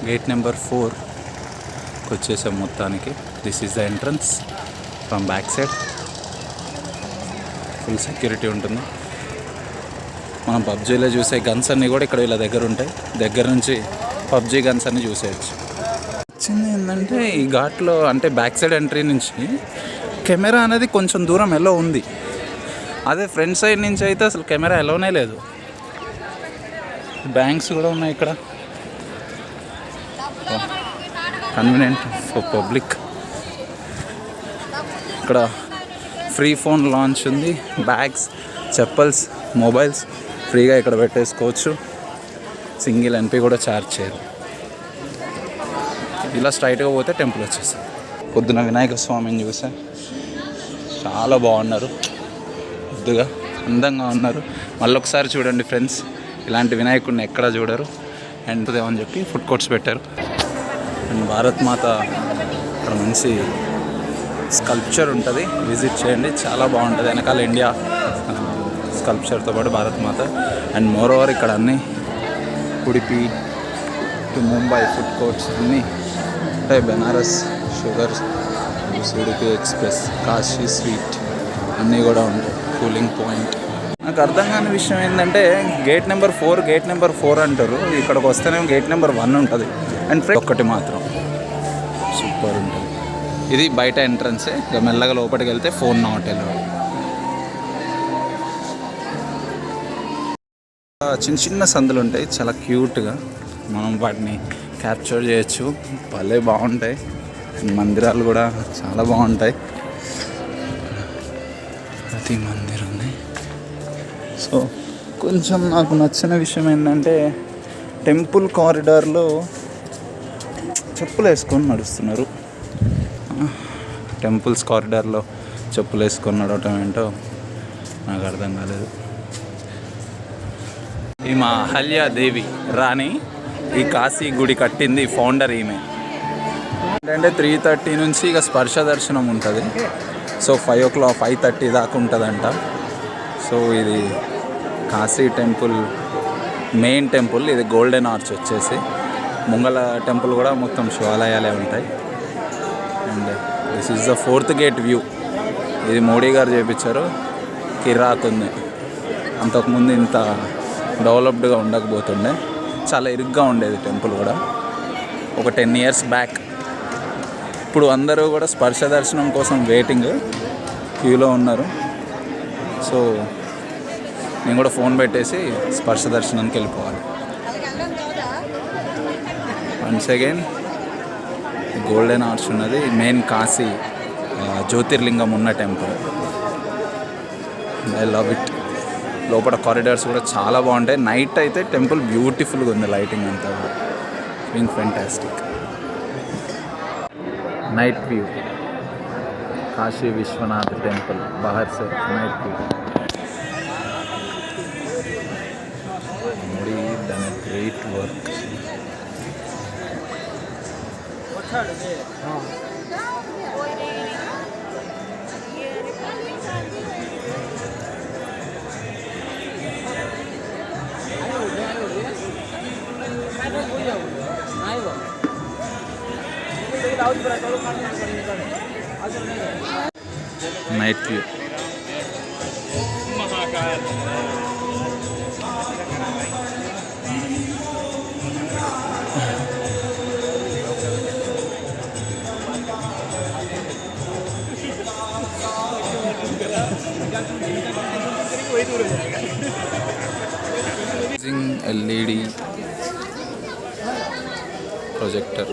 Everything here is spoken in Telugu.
గేట్ నెంబర్ 4 వచ్చేసాం మొత్తానికి. This is the entrance from back side. Full security ఉంటుంది. మనం పబ్జీలో చూసే గన్స్ అన్నీ కూడా ఇక్కడ వీళ్ళ దగ్గర ఉంటాయి. దగ్గర నుంచి పబ్జీ గన్స్ అన్నీ చూసేయచ్చు. వచ్చింది ఏంటంటే ఈ ఘాట్లో అంటే బ్యాక్ సైడ్ ఎంట్రీ నుంచి కెమెరా అనేది కొంచెం దూరం ఎలో ఉంది. అదే ఫ్రంట్ సైడ్ నుంచి అయితే అసలు కెమెరా ఎలోనే లేదు. బ్యాంక్స్ కూడా ఉన్నాయి ఇక్కడ. Convenient for public. ఇక్కడ ఫ్రీ ఫోన్ లాంచ్ ఉంది. బ్యాగ్స్, చెప్పల్స్, మొబైల్స్ ఫ్రీగా ఇక్కడ పెట్టేసుకోవచ్చు. సింగిల్ ఎన్పీ కూడా ఛార్జ్ చేయరు. ఇలా స్ట్రైట్గా పోతే టెంపుల్ వచ్చేస్తుంది. పొద్దున వినాయక స్వామిని చూసా, చాలా బాగున్నారు. ముద్దుగా అందంగా ఉన్నారు. మళ్ళీ ఒకసారి చూడండి ఫ్రెండ్స్, ఇలాంటి వినాయకుడిని ఎక్కడా చూడరు. అండ్ అని చెప్పి ఫుడ్ కోర్ట్స్ పెట్టారు. అండ్ భారత్ మాత ఇక్కడ మంచి స్కల్ప్చర్ ఉంటుంది, విజిట్ చేయండి, చాలా బాగుంటుంది. వెనకాల ఇండియా స్కల్ప్చర్తో పాటు భారత్ మాత. అండ్ మోర్ ఓవర్ ఇక్కడ అన్నీ Udupi to Mumbai food courts అన్నీ ఉంటాయి. Banaras sugars, Udupi express, Kashi sweet అన్నీ కూడా ఉంటాయి. Cooling point. నాకు అర్థం కాని విషయం ఏంటంటే గేట్ నెంబర్ 4 అంటారు. ఇక్కడికి వస్తేనేమో గేట్ నెంబర్ 1 ఉంటుంది. అండ్ ఒక్కటి మాత్రం సూపర్ ఉంటుంది. ఇది బయట ఎంట్రన్సే. ఇక మెల్లగా లోపలికి వెళ్తే ఫోన్ నాట్ అలౌడ్. చిన్న చిన్న సందులు ఉంటాయి, చాలా క్యూట్గా. మనం వాటిని క్యాప్చర్ చేయొచ్చు. భలే బాగుంటాయి. మందిరాలు కూడా చాలా బాగుంటాయి. ప్రతి మందిరం ఉంది. సో కొంచెం నాకు నచ్చిన విషయం ఏంటంటే టెంపుల్ కారిడార్లో చెప్పులు వేసుకొని నడుస్తున్నారు. టెంపుల్స్ కారిడార్లో చెప్పులు వేసుకొని నడవటం ఏంటో నాకు అర్థం కాలేదు. ఈమె అహల్యాదేవి రాణి ఈ కాశీ గుడి కట్టింది, ఫౌండర్ ఈమె. ఏంటంటే 3:30 నుంచి ఇక స్పర్శ దర్శనం ఉంటుంది. సో 5:30 దాకా ఉంటుందంట. సో ఇది కాశీ టెంపుల్ మెయిన్ టెంపుల్. ఇది గోల్డెన్ ఆర్చ్ వచ్చేసి. ముంగళ టెంపుల్ కూడా మొత్తం శివాలయాలే ఉంటాయి. And this is the 4th gate view. ఇది మోడీ గారు చేయించారు. కిరాక్ ఉంది. అంతకుముందు ఇంత డెవలప్డ్గా ఉండకపోతుండే, చాలా ఇరుగ్గా ఉండేది టెంపుల్ కూడా ఒక 10 years బ్యాక్. ఇప్పుడు అందరూ కూడా స్పర్శ దర్శనం కోసం వెయిటింగ్ క్యూలో ఉన్నారు. సో నేను కూడా ఫోన్ పెట్టేసి స్పర్శ దర్శనానికి వెళ్ళిపోవాలి. వన్స్ అగైన్ గోల్డెన్ ఆర్చ్ ఉన్నది. మెయిన్ కాశీ జ్యోతిర్లింగం ఉన్న టెంపుల్. I love it. లోపల కారిడార్స్ కూడా చాలా బాగుంటాయి. నైట్ అయితే టెంపుల్ బ్యూటిఫుల్గా ఉంది. లైటింగ్ అంతా being fantastic. Night view Kashi Vishwanath temple బాహర్ సే night view. Modi done great work. Night view. LED projector.